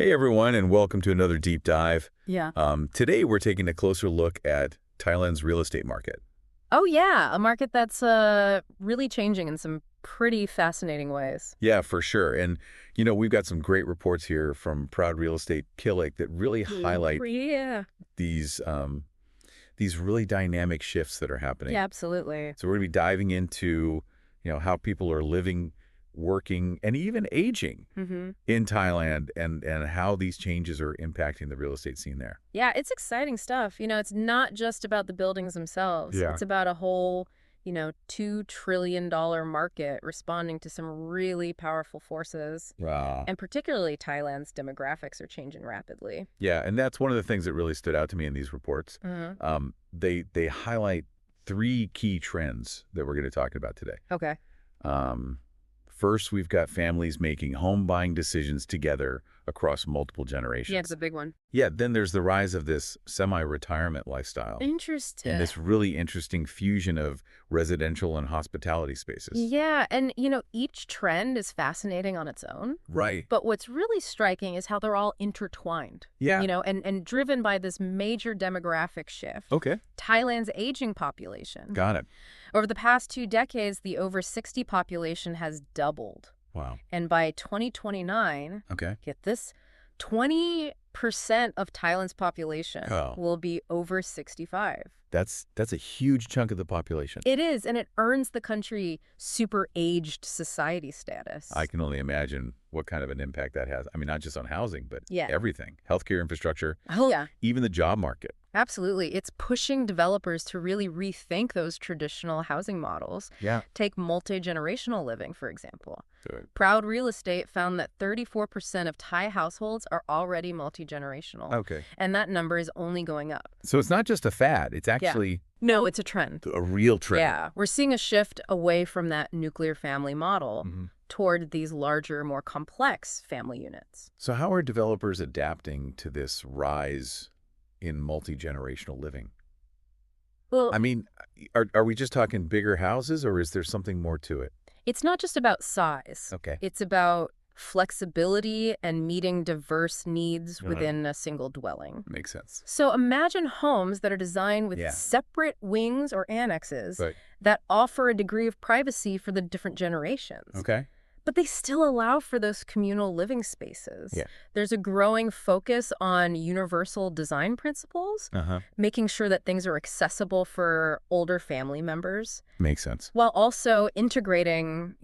Hey everyone, and welcome to another deep dive. Yeah. Today we're taking a closer look at Thailand's real estate market. Oh, yeah. A market that's really changing in some pretty fascinating ways. Yeah, for sure. And we've got some great reports here from Proud Real Estate Killick that really highlight Yeah. these these really dynamic shifts that are happening. Yeah, absolutely. So we're going to be diving into how people are living, working, and even aging in Thailand, and how these changes are impacting the real estate scene there. Yeah, it's exciting stuff. It's not just about the buildings themselves. Yeah. It's about a whole, $2 trillion market responding to some really powerful forces. Wow. And particularly Thailand's demographics are changing rapidly. Yeah, and that's one of the things that really stood out to me in these reports. They highlight three key trends that we're going to talk about today. Okay. First, we've got families making home buying decisions together across multiple generations. Yeah, it's a big one. Yeah, then there's the rise of this semi-retirement lifestyle. Interesting. And this really interesting fusion of residential and hospitality spaces. Yeah, and each trend is fascinating on its own. Right. But what's really striking is how they're all intertwined. Yeah. And driven by this major demographic shift. Okay. Thailand's aging population. Got it. Over the past 2 decades, the over 60 population has doubled. Wow. And by 2029, Okay. get this, 20% of Thailand's population Oh. will be over 65. That's a huge chunk of the population. It is, and it earns the country super aged society status. I can only imagine what kind of an impact that has. I mean, not just on housing, but Yeah. everything. Healthcare infrastructure, Oh, yeah. even the job market. Absolutely. It's pushing developers to really rethink those traditional housing models. Yeah. Take multi-generational living, for example. Good. Proud Real Estate found that 34% of Thai households are already multi-generational. Okay. And that number is only going up. So it's not just a fad. It's actually No, it's a trend. a real trend. Yeah. We're seeing a shift away from that nuclear family model toward these larger, more complex family units. So how are developers adapting to this rise in multi-generational living? Well, I mean, are we just talking bigger houses, or is there something more to it? it's not just about size. Okay. It's about flexibility and meeting diverse needs within a single dwelling. Makes sense. So imagine homes that are designed with Yeah. separate wings or annexes Right. that offer a degree of privacy for the different generations. Okay. But they still allow for those communal living spaces. Yeah. There's a growing focus on universal design principles, making sure that things are accessible for older family members, Makes sense. while also integrating,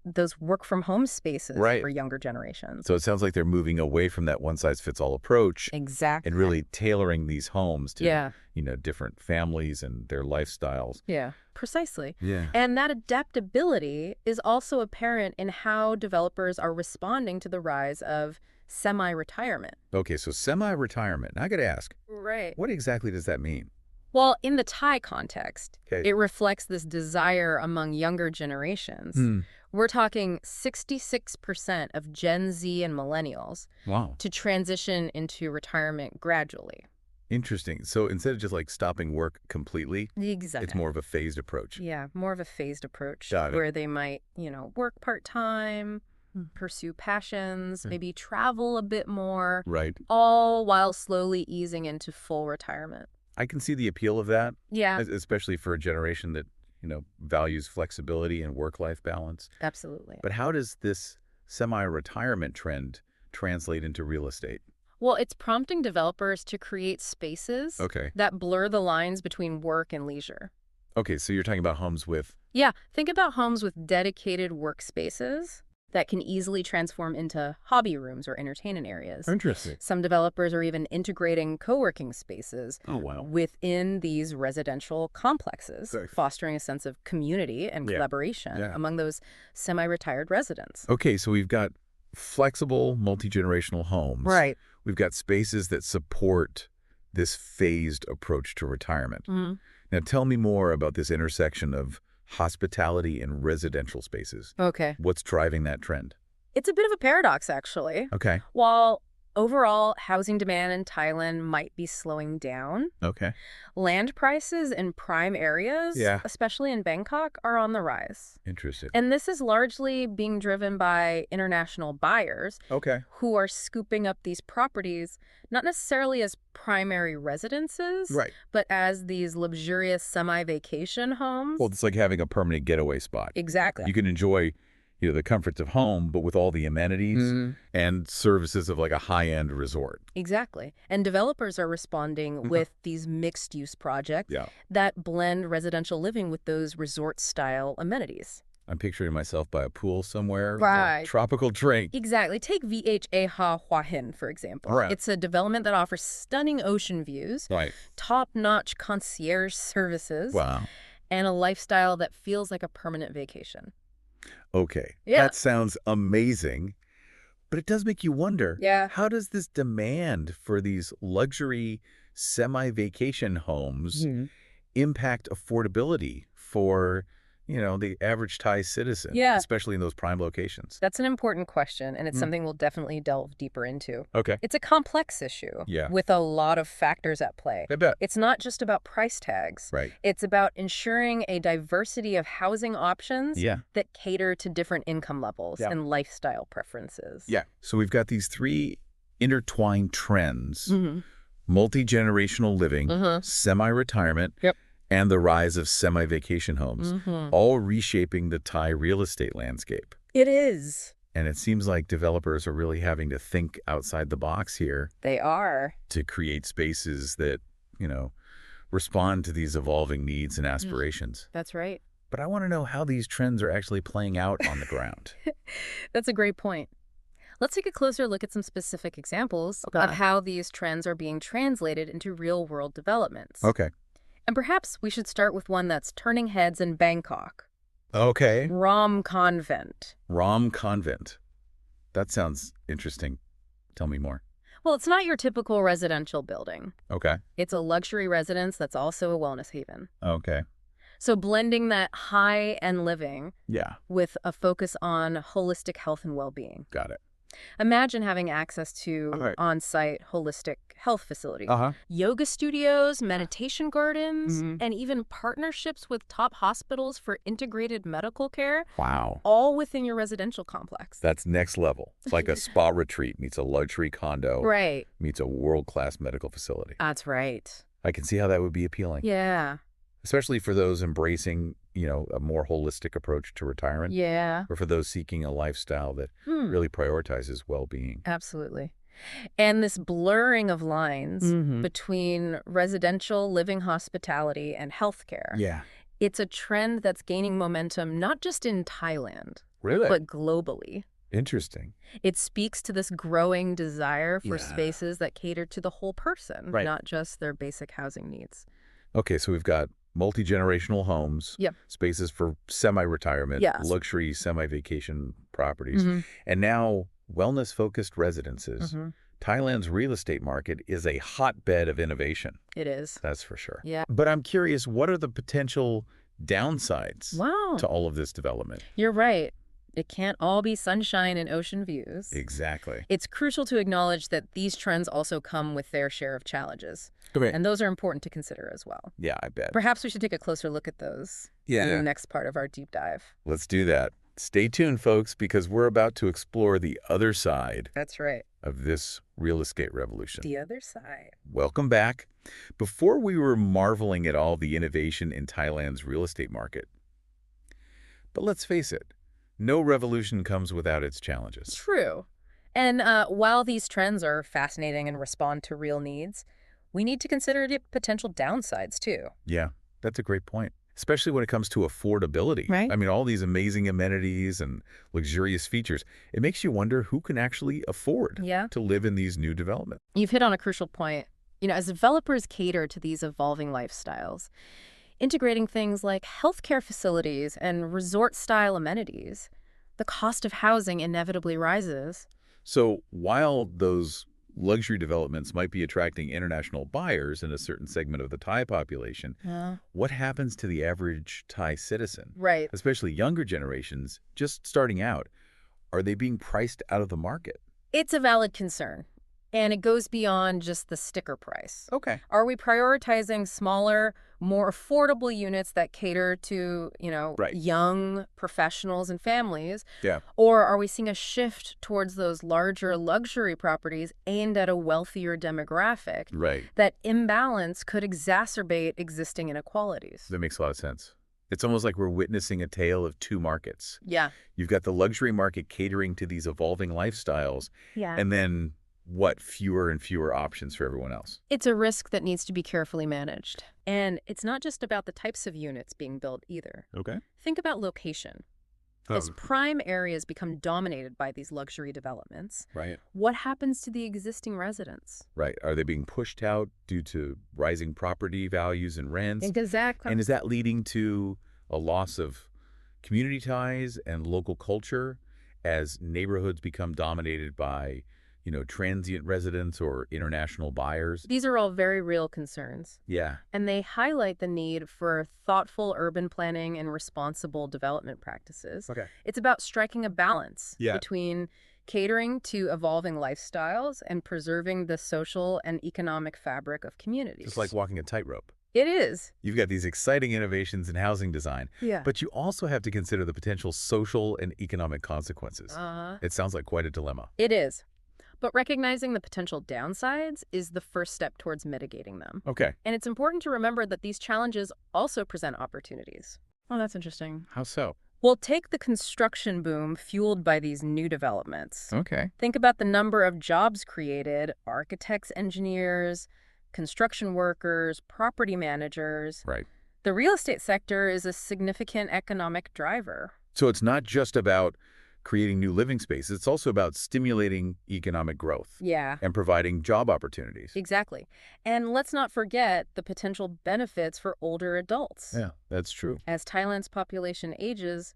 those work-from-home spaces Right. for younger generations. So it sounds like they're moving away from that one-size-fits-all approach Exactly. and really tailoring these homes to, Yeah. different families and their lifestyles. Yeah, precisely. Yeah. And that adaptability is also apparent in how developers are responding to the rise of semi-retirement. Okay, so semi-retirement. Now I got to ask, Right. what exactly does that mean? Well, in the Thai context, Okay. it reflects this desire among younger generations. We're talking 66% of Gen Z and millennials Wow. to transition into retirement gradually. Interesting. So instead of just like stopping work completely, Exactly. it's more of a phased approach. Yeah, more of a phased approach Got it. where they might, work part-time, pursue passions, maybe travel a bit more, Right. all while slowly easing into full retirement. I can see the appeal of that, Yeah, especially for a generation that, values flexibility and work-life balance. absolutely. But how does this semi-retirement trend translate into real estate? Well, it's prompting developers to create spaces Okay. that blur the lines between work and leisure. Okay, so you're talking about homes with... Yeah, think about homes with dedicated workspaces that can easily transform into hobby rooms or entertainment areas. Interesting. Some developers are even integrating co-working spaces Oh, wow. within these residential complexes, Sorry. fostering a sense of community and Yeah. collaboration Yeah. among those semi-retired residents. Okay, so we've got flexible, multi-generational homes. Right. We've got spaces that support this phased approach to retirement. Now, tell me more about this intersection of hospitality and residential spaces. Okay. What's driving that trend? It's a bit of a paradox, actually. Okay. While Overall, housing demand in Thailand might be slowing down. Okay. Land prices in prime areas, Yeah. especially in Bangkok, are on the rise. Interesting. And this is largely being driven by international buyers Okay. who are scooping up these properties, not necessarily as primary residences, Right. but as these luxurious semi-vacation homes. Well, it's like having a permanent getaway spot. Exactly. You can enjoy, the comforts of home, but with all the amenities and services of like a high-end resort. Exactly. And developers are responding with these mixed-use projects that blend residential living with those resort-style amenities. I'm picturing myself by a pool somewhere. Right. A tropical drink. Exactly. Take VHA Ha Hua Hin, for example. Right. It's a development that offers stunning ocean views, Right. top-notch concierge services, Wow. and a lifestyle that feels like a permanent vacation. Okay. Yeah. That sounds amazing. But it does make you wonder, Yeah. how does this demand for these luxury semi-vacation homes impact affordability for, the average Thai citizen, especially in those prime locations? That's an important question, and it's something we'll definitely delve deeper into. Okay. It's a complex issue with a lot of factors at play. I bet. It's not just about price tags. Right. It's about ensuring a diversity of housing options that cater to different income levels and lifestyle preferences. Yeah. So we've got these three intertwined trends: multi-generational living, semi-retirement, and the rise of semi-vacation homes, all reshaping the Thai real estate landscape. It is. And it seems like developers are really having to think outside the box here. They are. To create spaces that, respond to these evolving needs and aspirations. That's right. But I want to know how these trends are actually playing out on the ground. That's a great point. Let's take a closer look at some specific examples of how these trends are being translated into real-world developments. Okay. And perhaps we should start with one that's turning heads in Bangkok. Okay. Rom Convent. Rom Convent. That sounds interesting. Tell me more. Well, it's not your typical residential building. Okay. It's a luxury residence that's also a wellness haven. Okay. So blending that high-end living with a focus on holistic health and well-being. Got it. Imagine having access to on-site holistic health facilities, yoga studios, meditation gardens, and even partnerships with top hospitals for integrated medical care. Wow. All within your residential complex. That's next level. It's like a spa retreat meets a luxury condo. Right. Meets a world-class medical facility. That's right. I can see how that would be appealing. Yeah. Especially for those embracing, a more holistic approach to retirement. Yeah. Or for those seeking a lifestyle that really prioritizes well-being. Absolutely. And this blurring of lines between residential living hospitality and healthcare. Yeah. It's a trend that's gaining momentum not just in Thailand, but globally. Interesting. It speaks to this growing desire for spaces that cater to the whole person, not just their basic housing needs. Okay, so we've got multi-generational homes, spaces for semi-retirement, luxury semi-vacation properties, and now wellness-focused residences. Thailand's real estate market is a hotbed of innovation. It is. That's for sure. Yeah. But I'm curious, what are the potential downsides to all of this development? You're right. It can't all be sunshine and ocean views. Exactly. It's crucial to acknowledge that these trends also come with their share of challenges. Okay. And those are important to consider as well. Yeah, I bet. Perhaps we should take a closer look at those in the next part of our deep dive. Let's do that. Stay tuned, folks, because we're about to explore the other side. That's right. Of this real estate revolution. The other side. Welcome back. Before we were marveling at all the innovation in Thailand's real estate market. But let's face it, no revolution comes without its challenges. True. And while these trends are fascinating and respond to real needs, we need to consider the potential downsides, too. Yeah, that's a great point. Especially when it comes to affordability. Right. I mean, all these amazing amenities and luxurious features, it makes you wonder who can actually afford to live in these new developments. You've hit on a crucial point. As developers cater to these evolving lifestyles, integrating things like healthcare facilities and resort-style amenities, the cost of housing inevitably rises. So while those luxury developments might be attracting international buyers in a certain segment of the Thai population, what happens to the average Thai citizen? Right. Especially younger generations just starting out. Are they being priced out of the market? It's a valid concern. And it goes beyond just the sticker price. Okay. Are we prioritizing smaller, more affordable units that cater to, Right. young professionals and families? Yeah. Or are we seeing a shift towards those larger luxury properties aimed at a wealthier demographic? Right. That imbalance could exacerbate existing inequalities. That makes a lot of sense. It's almost like we're witnessing a tale of two markets. Yeah. You've got the luxury market catering to these evolving lifestyles. Yeah. And then fewer and fewer options for everyone else. It's a risk that needs to be carefully managed. And it's not just about the types of units being built either. Okay. Think about location. As prime areas become dominated by these luxury developments, right. What happens to the existing residents? Right. Are they being pushed out due to rising property values and rents? Exactly. And is that leading to a loss of community ties and local culture as neighborhoods become dominated by transient residents or international buyers? These are all very real concerns. Yeah. And they highlight the need for thoughtful urban planning and responsible development practices. Okay. It's about striking a balance between catering to evolving lifestyles and preserving the social and economic fabric of communities. Just like walking a tightrope. It is. You've got these exciting innovations in housing design, Yeah. but you also have to consider the potential social and economic consequences. It sounds like quite a dilemma. It is. But recognizing the potential downsides is the first step towards mitigating them. Okay. And it's important to remember that these challenges also present opportunities. Oh, that's interesting. How so? Well, take the construction boom fueled by these new developments. Okay. Think about the number of jobs created: architects, engineers, construction workers, property managers. Right. The real estate sector is a significant economic driver. So it's not just about creating new living spaces, it's also about stimulating economic growth. Yeah. And providing job opportunities. Exactly. And let's not forget the potential benefits for older adults. Yeah, that's true. As Thailand's population ages,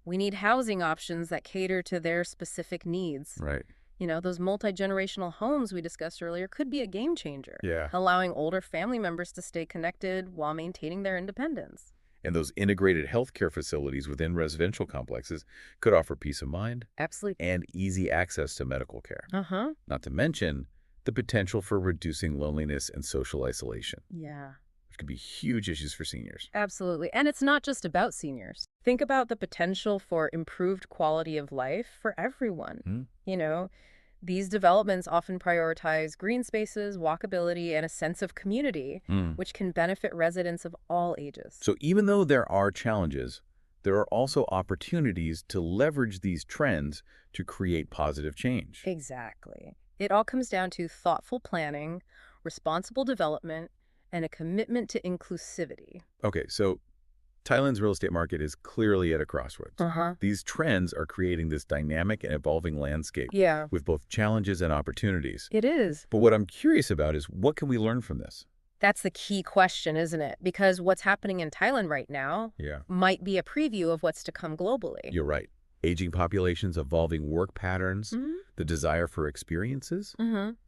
we need housing options that cater to their specific needs. Right. Those multi-generational homes we discussed earlier could be a game changer. Yeah. Allowing older family members to stay connected while maintaining their independence. And those integrated healthcare facilities within residential complexes could offer peace of mind. Absolutely. And easy access to medical care. Not to mention the potential for reducing loneliness and social isolation. Yeah. Which could be huge issues for seniors. Absolutely. And it's not just about seniors. Think about the potential for improved quality of life for everyone. These developments often prioritize green spaces, walkability, and a sense of community, which can benefit residents of all ages. So even though there are challenges, there are also opportunities to leverage these trends to create positive change. Exactly. It all comes down to thoughtful planning, responsible development, and a commitment to inclusivity. Okay, so Thailand's real estate market is clearly at a crossroads. These trends are creating this dynamic and evolving landscape with both challenges and opportunities. It is. But what I'm curious about is, what can we learn from this? That's the key question, isn't it? Because what's happening in Thailand right now might be a preview of what's to come globally. You're right. Aging populations, evolving work patterns, the desire for experiences.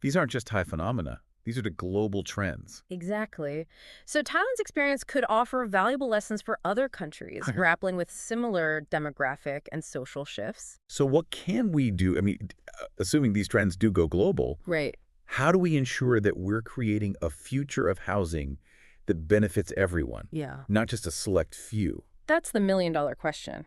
These aren't just Thai phenomena. These are the global trends. Exactly. So Thailand's experience could offer valuable lessons for other countries grappling with similar demographic and social shifts. So what can we do? I mean, assuming these trends do go global, right? How do we ensure that we're creating a future of housing that benefits everyone, not just a select few? That's the million-dollar question.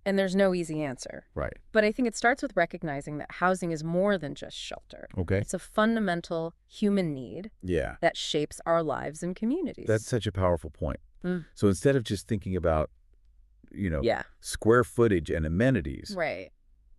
And there's no easy answer. Right. But I think it starts with recognizing that housing is more than just shelter. Okay. It's a fundamental human need that shapes our lives and communities. That's such a powerful point. So instead of just thinking about, square footage and amenities,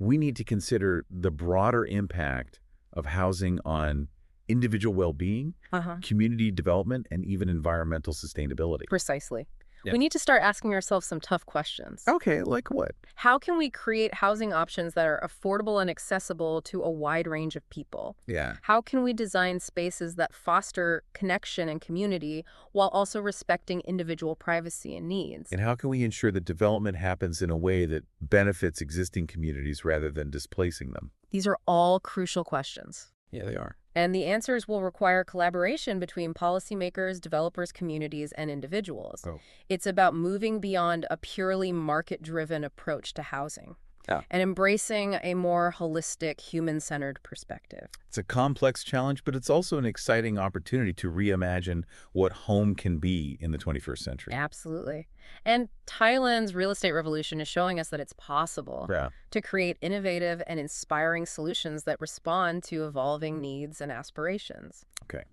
we need to consider the broader impact of housing on individual well-being, community development, and even environmental sustainability. Precisely. We need to start asking ourselves some tough questions. Okay, like what? How can we create housing options that are affordable and accessible to a wide range of people? How can we design spaces that foster connection and community while also respecting individual privacy and needs? And how can we ensure that development happens in a way that benefits existing communities rather than displacing them? These are all crucial questions. Yeah, they are. And the answers will require collaboration between policymakers, developers, communities, and individuals. It's about moving beyond a purely market-driven approach to housing. and embracing a more holistic, human-centered perspective. It's a complex challenge, but it's also an exciting opportunity to reimagine what home can be in the 21st century. Absolutely. And Thailand's real estate revolution is showing us that it's possible to create innovative and inspiring solutions that respond to evolving needs and aspirations. Okay.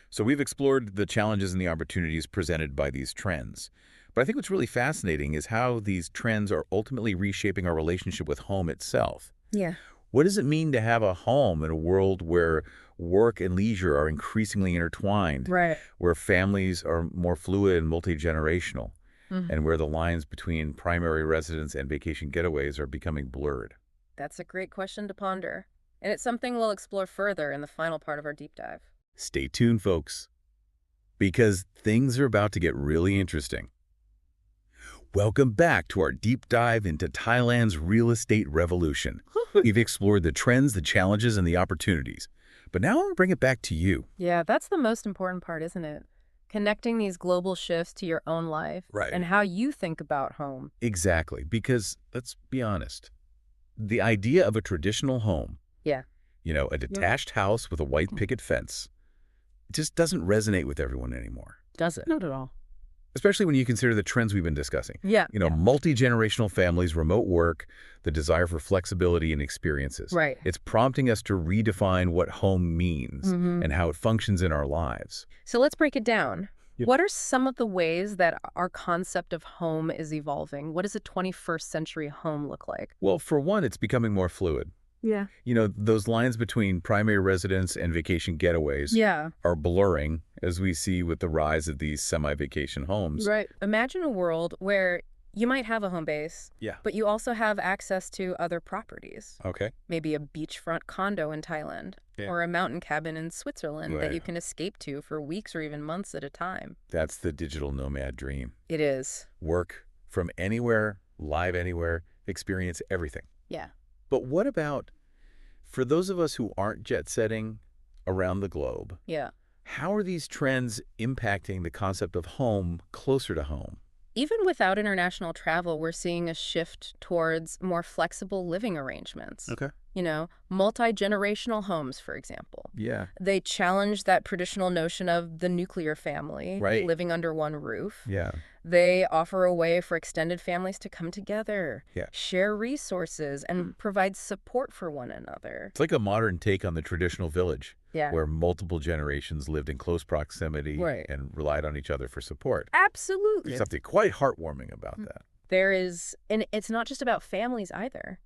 So we've explored the challenges and the opportunities presented by these trends. But I think what's really fascinating is how these trends are ultimately reshaping our relationship with home itself. Yeah. What does it mean to have a home in a world where work and leisure are increasingly intertwined, where families are more fluid and multi-generational, and where the lines between primary residence and vacation getaways are becoming blurred? That's a great question to ponder. And it's something we'll explore further in the final part of our deep dive. Stay tuned, folks, because things are about to get really interesting. Welcome back to our deep dive into Thailand's real estate revolution. We've explored the trends, the challenges, and the opportunities. But now I want to bring it back to you. Yeah, that's the most important part, isn't it? Connecting these global shifts to your own life and how you think about home. Exactly, because let's be honest, the idea of a traditional home, a detached house with a white picket fence, just doesn't resonate with everyone anymore. Does it? Not at all. Especially when you consider the trends we've been discussing. Multi-generational families, remote work, the desire for flexibility and experiences. It's prompting us to redefine what home means and how it functions in our lives. So let's break it down. What are some of the ways that our concept of home is evolving? What does a 21st century home look like? Well, for one, it's becoming more fluid. Those lines between primary residence and vacation getaways are blurring, as we see with the rise of these semi-vacation homes. Imagine a world where you might have a home base, but you also have access to other properties. Maybe a beachfront condo in Thailand or a mountain cabin in Switzerland that you can escape to for weeks or even months at a time. That's the digital nomad dream. It is. Work from anywhere, live anywhere, experience everything. But what about, for those of us who aren't jet-setting around the globe, how are these trends impacting the concept of home closer to home? Even without international travel, we're seeing a shift towards more flexible living arrangements. Multi-generational homes, for example. They challenge that traditional notion of the nuclear family living under one roof. They offer a way for extended families to come together, share resources, and provide support for one another. It's like a modern take on the traditional village, where multiple generations lived in close proximity and relied on each other for support. Absolutely. There's something quite heartwarming about that. There is, and it's not just about families either.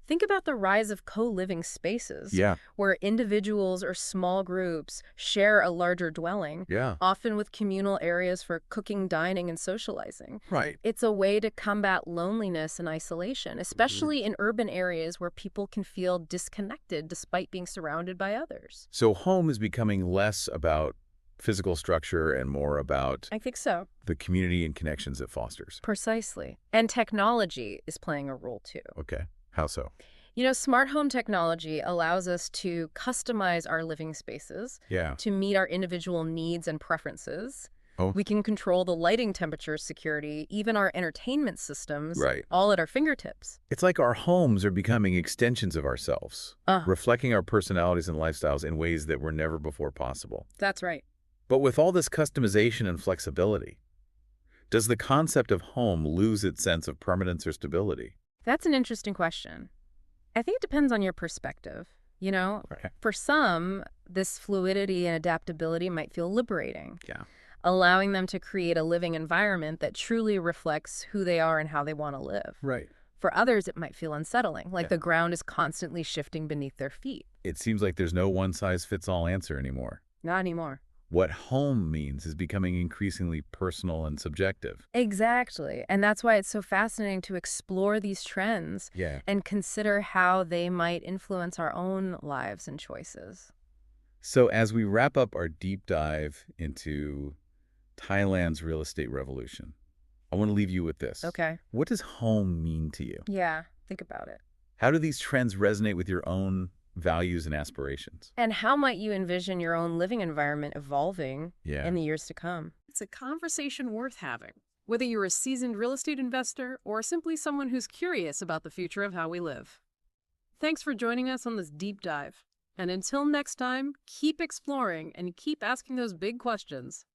Think about the rise of co-living spaces, where individuals or small groups share a larger dwelling, often with communal areas for cooking, dining, and socializing. It's a way to combat loneliness and isolation, especially in urban areas where people can feel disconnected despite being surrounded by others. So home is becoming less about physical structure and more about, I think so, the community and connections it fosters. Precisely. And technology is playing a role too. Okay. How so? Smart home technology allows us to customize our living spaces to meet our individual needs and preferences. We can control the lighting, temperature, security, even our entertainment systems, all at our fingertips. It's like our homes are becoming extensions of ourselves, reflecting our personalities and lifestyles in ways that were never before possible. That's right. But with all this customization and flexibility, does the concept of home lose its sense of permanence or stability? That's an interesting question. I think it depends on your perspective. For some, this fluidity and adaptability might feel liberating, allowing them to create a living environment that truly reflects who they are and how they want to live. For others, it might feel unsettling, like the ground is constantly shifting beneath their feet. It seems like there's no one-size-fits-all answer anymore. Not anymore. What home means is becoming increasingly personal and subjective. Exactly. And that's why it's so fascinating to explore these trends and consider how they might influence our own lives and choices. So as we wrap up our deep dive into Thailand's real estate revolution, I want to leave you with this. What does home mean to you? Think about it. How do these trends resonate with your own values and aspirations? And how might you envision your own living environment evolving in the years to come? It's a conversation worth having. whether you're a seasoned real estate investor or simply someone who's curious about the future of how we live. Thanks for joining us on this deep dive. And until next time, keep exploring and keep asking those big questions.